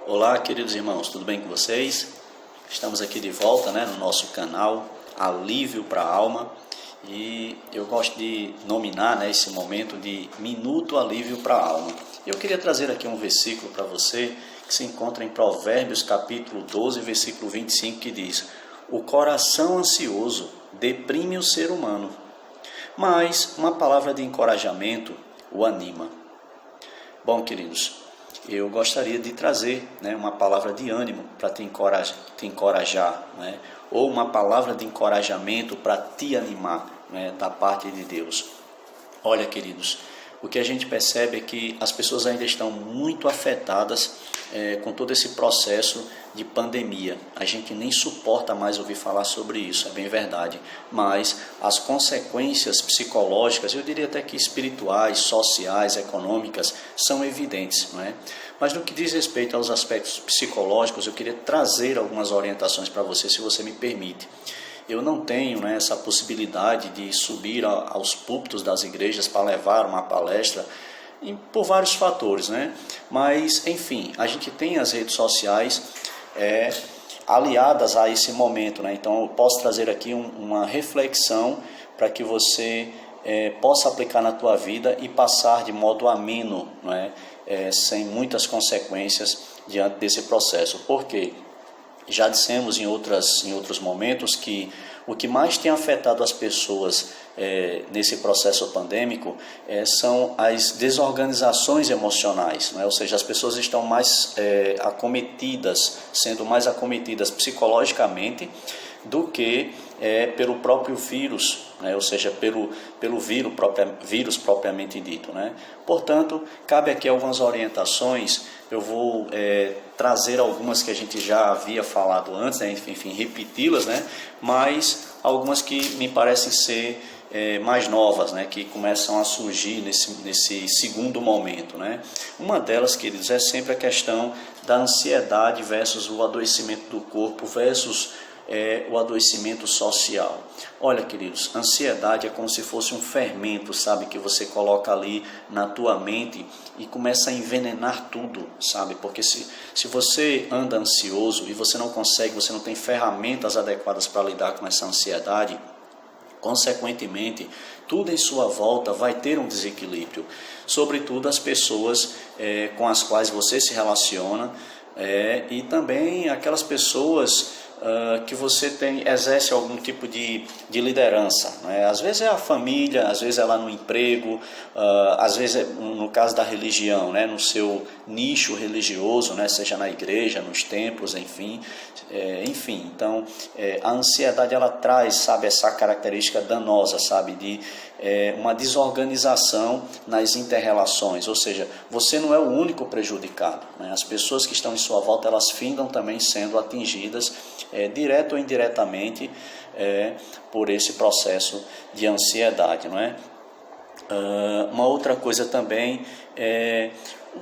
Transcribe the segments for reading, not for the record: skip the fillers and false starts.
Olá, queridos irmãos, tudo bem com vocês? Estamos aqui de volta, no nosso canal Alívio para a Alma, e eu gosto de nominar, esse momento de Minuto Alívio para a Alma. Eu queria trazer aqui um versículo para você que se encontra em Provérbios capítulo 12, versículo 25, que diz: "O coração ansioso deprime o ser humano, mas uma palavra de encorajamento o anima." Bom, queridos, eu gostaria de trazer uma palavra de ânimo para te encorajar, ou uma palavra de encorajamento para te animar, da parte de Deus. Olha, queridos, o que a gente percebe é que as pessoas ainda estão muito afetadas com todo esse processo de pandemia. A gente nem suporta mais ouvir falar sobre isso, é bem verdade, mas as consequências psicológicas, eu diria até que espirituais, sociais, econômicas, são evidentes, Mas no que diz respeito aos aspectos psicológicos, eu queria trazer algumas orientações para você, se você me permite. Eu não tenho essa possibilidade de subir aos púlpitos das igrejas para levar uma palestra, por vários fatores, Mas, enfim, a gente tem as redes sociais aliadas a esse momento, Então, eu posso trazer aqui uma reflexão para que você possa aplicar na tua vida e passar de modo ameno, sem muitas consequências diante desse processo. Por quê? Já dissemos em outros momentos que o que mais tem afetado as pessoas nesse processo pandêmico são as desorganizações emocionais, Ou seja, as pessoas estão mais sendo mais acometidas psicologicamente do que pelo próprio vírus, ou seja, pelo vírus propriamente dito, Portanto, cabe aqui algumas orientações. Eu vou trazer algumas que a gente já havia falado antes, enfim, repeti-las, mas algumas que me parecem ser mais novas, que começam a surgir nesse segundo momento, Uma delas, queridos, é sempre a questão da ansiedade versus o adoecimento do corpo versus o adoecimento social. Olha, queridos, ansiedade é como se fosse um fermento, sabe, que você coloca ali na tua mente e começa a envenenar tudo, sabe, porque se você anda ansioso e você não tem ferramentas adequadas para lidar com essa ansiedade, consequentemente, tudo em sua volta vai ter um desequilíbrio, sobretudo as pessoas com as quais você se relaciona, e também aquelas pessoas que você exerce algum tipo de liderança, Às vezes é a família, às vezes é lá no emprego, às vezes no caso da religião, no seu nicho religioso, seja na igreja, nos templos, enfim. Então, a ansiedade ela traz, sabe, essa característica danosa, sabe, de uma desorganização nas interrelações, ou seja, você não é o único prejudicado, As pessoas que estão em sua volta, elas findam também sendo atingidas, direto ou indiretamente, por esse processo de ansiedade, Uma outra coisa também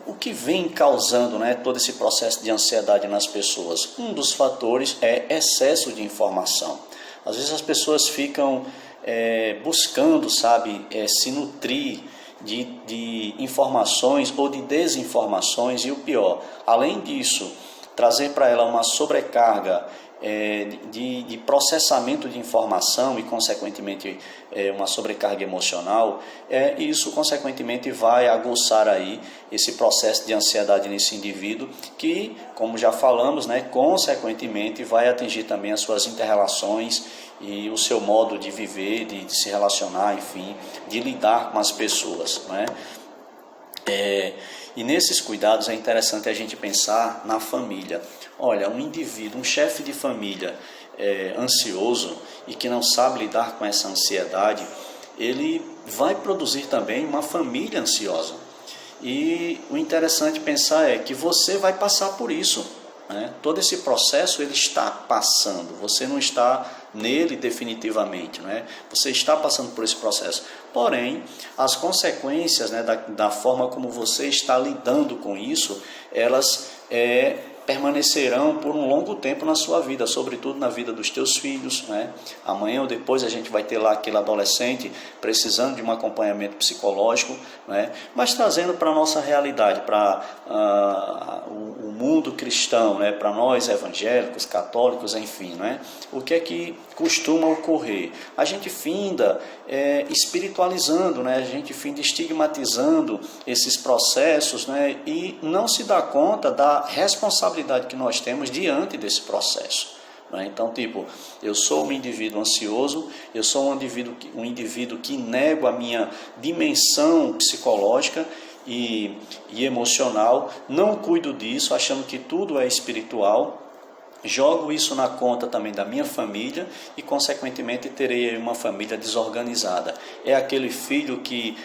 o que vem causando todo esse processo de ansiedade nas pessoas. Um dos fatores é excesso de informação. Às vezes as pessoas ficam buscando, sabe, se nutrir de informações ou de desinformações, e o pior, além disso, trazer para ela uma sobrecarga de processamento de informação e, consequentemente, uma sobrecarga emocional, e isso, consequentemente, vai aguçar aí esse processo de ansiedade nesse indivíduo que, como já falamos, consequentemente, vai atingir também as suas interrelações e o seu modo de viver, de se relacionar, enfim, de lidar com as pessoas, E nesses cuidados é interessante a gente pensar na família. Olha, um indivíduo, um chefe de família ansioso e que não sabe lidar com essa ansiedade, ele vai produzir também uma família ansiosa. E o interessante pensar é que você vai passar por isso, Todo esse processo ele está passando, você não está nele definitivamente, Você está passando por esse processo. Porém, as consequências da forma como você está lidando com isso, elas permanecerão por um longo tempo na sua vida, sobretudo na vida dos teus filhos, Amanhã ou depois a gente vai ter lá aquele adolescente precisando de um acompanhamento psicológico, Mas trazendo para a nossa realidade, para o mundo cristão, né, para nós evangélicos, católicos, enfim, né, o que é que costuma ocorrer? A gente finda espiritualizando, né, a gente finda estigmatizando esses processos, né, e não se dá conta da responsabilidade que nós temos diante desse processo. Então, tipo, eu sou um indivíduo ansioso, eu sou um indivíduo que nego a minha dimensão psicológica e emocional, não cuido disso, achando que tudo é espiritual, jogo isso na conta também da minha família e, consequentemente, terei uma família desorganizada. É aquele filho que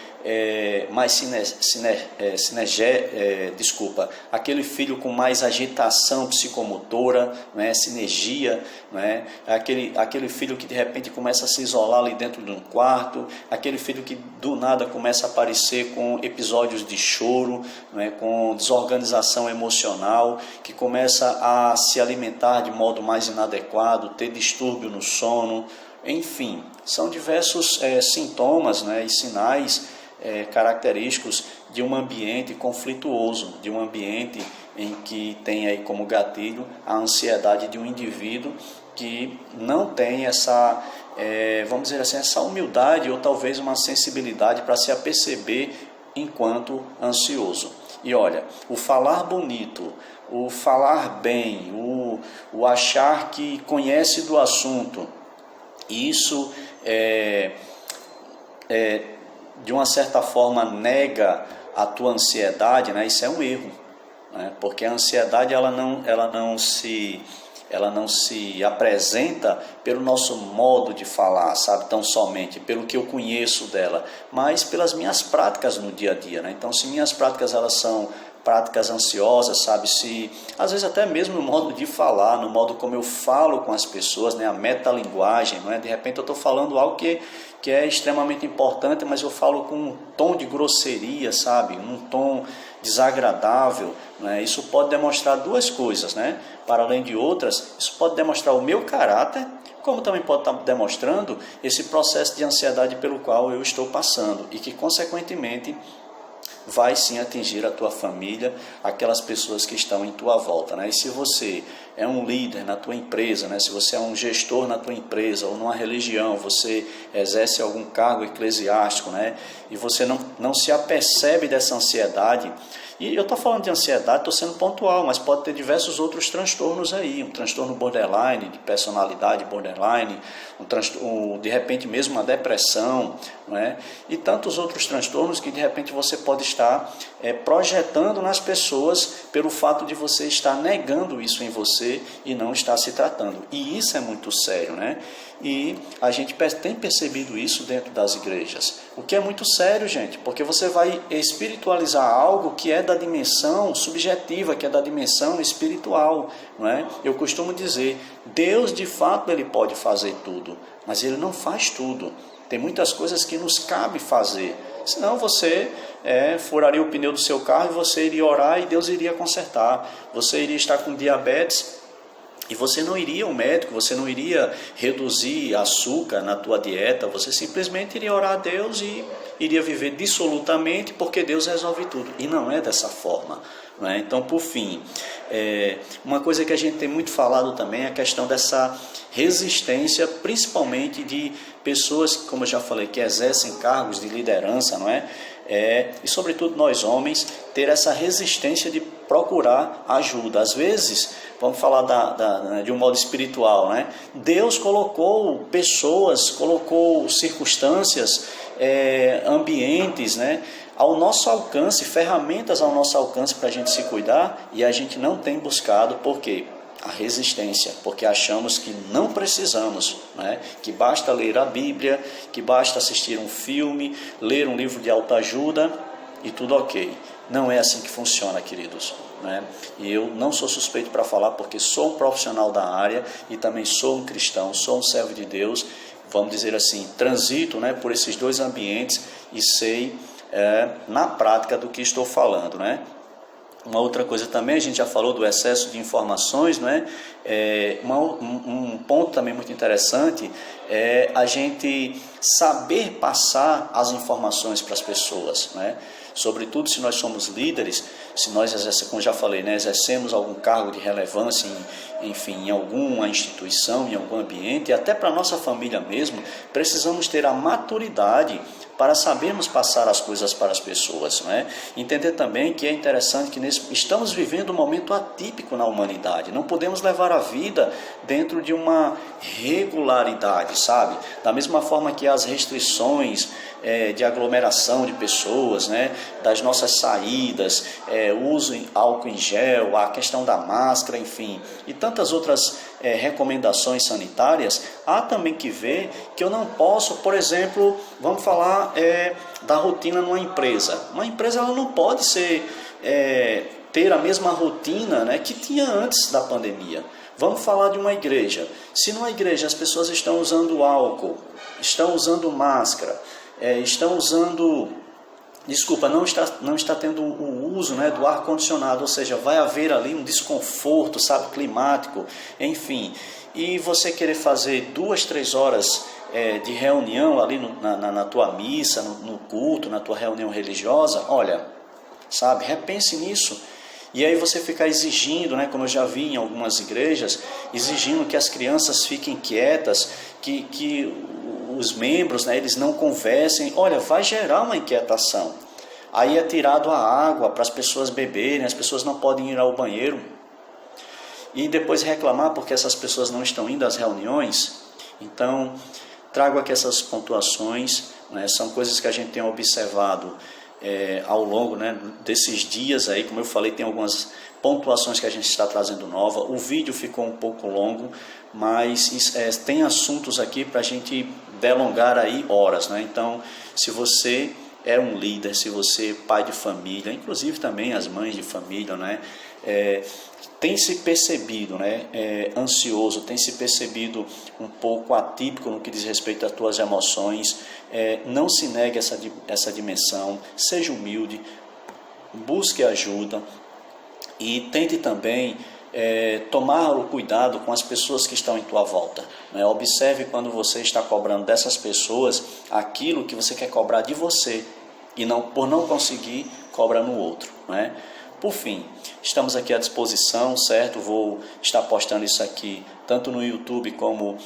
aquele filho com mais agitação psicomotora, né, sinergia, né, aquele filho que de repente começa a se isolar ali dentro de um quarto, aquele filho que do nada começa a aparecer com episódios de choro, né, com desorganização emocional, que começa a se alimentar de modo mais inadequado, ter distúrbio no sono, enfim, são diversos sintomas, né, e sinais característicos de um ambiente conflituoso, de um ambiente em que tem aí como gatilho a ansiedade de um indivíduo que não tem essa, vamos dizer assim, essa humildade ou talvez uma sensibilidade para se aperceber enquanto ansioso. E olha, o falar bonito, o falar bem, o achar que conhece do assunto, isso de uma certa forma nega a tua ansiedade, né? Isso é um erro, né? Porque a ansiedade ela não se apresenta pelo nosso modo de falar, sabe, tão somente pelo que eu conheço dela, mas pelas minhas práticas no dia a dia, né? Então, se minhas práticas elas são práticas ansiosas, sabe, se às vezes até mesmo no modo de falar, no modo como eu falo com as pessoas, né, a metalinguagem, não é? De repente eu estou falando algo que é extremamente importante, mas eu falo com um tom de grosseria, sabe, um tom desagradável, né? Isso pode demonstrar duas coisas, né? Para além de outras, isso pode demonstrar o meu caráter, como também pode estar demonstrando esse processo de ansiedade pelo qual eu estou passando e que, consequentemente, vai sim atingir a tua família, aquelas pessoas que estão em tua volta, né? E se você é um líder na tua empresa, né? Se você é um gestor na tua empresa ou numa religião, você exerce algum cargo eclesiástico, né? E você não se apercebe dessa ansiedade. E eu estou falando de ansiedade, estou sendo pontual, mas pode ter diversos outros transtornos aí, um transtorno borderline, de personalidade borderline, de repente mesmo uma depressão, não é? E tantos outros transtornos que de repente você pode estar projetando nas pessoas pelo fato de você estar negando isso em você e não estar se tratando. E isso é muito sério, né? E a gente tem percebido isso dentro das igrejas, o que é muito sério, gente, porque você vai espiritualizar algo que é da dimensão subjetiva, que é da dimensão espiritual, não é? Eu costumo dizer, Deus de fato ele pode fazer tudo, mas ele não faz tudo. Tem muitas coisas que nos cabe fazer, senão você furaria o pneu do seu carro e você iria orar e Deus iria consertar. Você iria estar com diabetes e você não iria ao médico, você não iria reduzir açúcar na tua dieta, você simplesmente iria orar a Deus e iria viver dissolutamente porque Deus resolve tudo. E não é dessa forma, não é? Então, por fim, uma coisa que a gente tem muito falado também é a questão dessa resistência, principalmente de pessoas, como eu já falei, que exercem cargos de liderança, não é? E sobretudo nós homens, ter essa resistência de procurar ajuda. Às vezes, vamos falar de um modo espiritual, né? Deus colocou pessoas, colocou circunstâncias, ambientes, né, ao nosso alcance, ferramentas ao nosso alcance para a gente se cuidar, e a gente não tem buscado. Por quê? A resistência, porque achamos que não precisamos, né? Que basta ler a Bíblia, que basta assistir um filme, ler um livro de autoajuda e tudo ok. Não é assim que funciona, queridos, né? E eu não sou suspeito para falar, porque sou um profissional da área e também sou um cristão, sou um servo de Deus, vamos dizer assim, transito, né, por esses dois ambientes e sei na prática do que estou falando, né? Uma outra coisa também, a gente já falou do excesso de informações, não é? Um ponto também muito interessante é a gente saber passar as informações para as pessoas, não é? Sobretudo se nós somos líderes, se nós, como já falei, né, exercemos algum cargo de relevância enfim, em alguma instituição, em algum ambiente, e até para a nossa família mesmo, precisamos ter a maturidade para sabermos passar as coisas para as pessoas, né? Entender também que é interessante que estamos vivendo um momento atípico na humanidade. Não podemos levar a vida dentro de uma regularidade, sabe? Da mesma forma que as restrições de aglomeração de pessoas, né? Das nossas saídas, uso de álcool em gel, a questão da máscara, enfim, e tantas outras recomendações sanitárias, há também que ver que eu não posso, por exemplo, vamos falar da rotina numa empresa. Uma empresa ela não pode ter a mesma rotina, né, que tinha antes da pandemia. Vamos falar de uma igreja. Se numa igreja as pessoas estão usando álcool, estão usando máscara, estão usando... Desculpa, não está tendo o uso, né, do ar-condicionado, ou seja, vai haver ali um desconforto, sabe, climático, enfim. E você querer fazer 2, 3 horas de reunião ali na tua missa, no culto, na tua reunião religiosa, olha, sabe, repense nisso. E aí você ficar exigindo, né, como eu já vi em algumas igrejas, exigindo que as crianças fiquem quietas, que os membros, né, eles não conversem, olha, vai gerar uma inquietação. Aí é tirado a água para as pessoas beberem, as pessoas não podem ir ao banheiro. E depois reclamar porque essas pessoas não estão indo às reuniões. Então, trago aqui essas pontuações, né, são coisas que a gente tem observado ao longo, né, desses dias aí. Como eu falei, tem algumas pontuações que a gente está trazendo nova. O vídeo ficou um pouco longo, mas tem assuntos aqui para a gente delongar aí horas, né? Então, se você é um líder, se você é pai de família, inclusive também as mães de família, né, tem se percebido, né, ansioso, tem se percebido um pouco atípico no que diz respeito às tuas emoções, não se negue essa dimensão, seja humilde, busque ajuda e tente também tomar o cuidado com as pessoas que estão em tua volta, né? Observe quando você está cobrando dessas pessoas aquilo que você quer cobrar de você e por não conseguir, cobra no outro, né? Por fim, estamos aqui à disposição, certo? Vou estar postando isso aqui tanto no YouTube como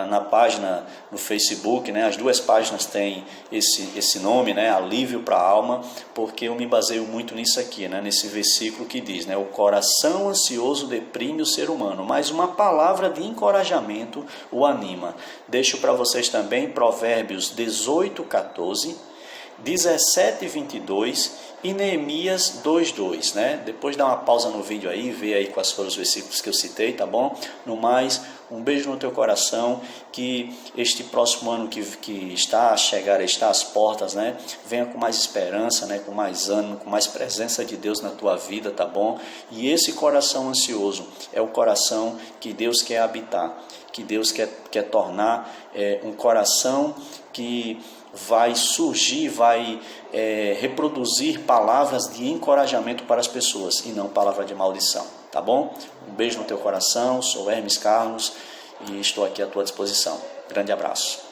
na página no Facebook, né? As duas páginas têm esse nome, né? Alívio para a alma, porque eu me baseio muito nisso aqui, né? Nesse versículo que diz, né? O coração ansioso deprime o ser humano, mas uma palavra de encorajamento o anima. Deixo para vocês também Provérbios 18:14, 17:22 e Neemias 2:2, né? Depois dá uma pausa no vídeo aí, vê aí quais foram os versículos que eu citei, tá bom? No mais, um beijo no teu coração, que este próximo ano que está a chegar, está às portas, né? Venha com mais esperança, né? Com mais ânimo, com mais presença de Deus na tua vida, tá bom? E esse coração ansioso é o coração que Deus quer habitar, que Deus quer tornar um coração que vai surgir, vai reproduzir palavras de encorajamento para as pessoas e não palavra de maldição, tá bom? Um beijo no teu coração, sou Hermes Carlos e estou aqui à tua disposição. Grande abraço.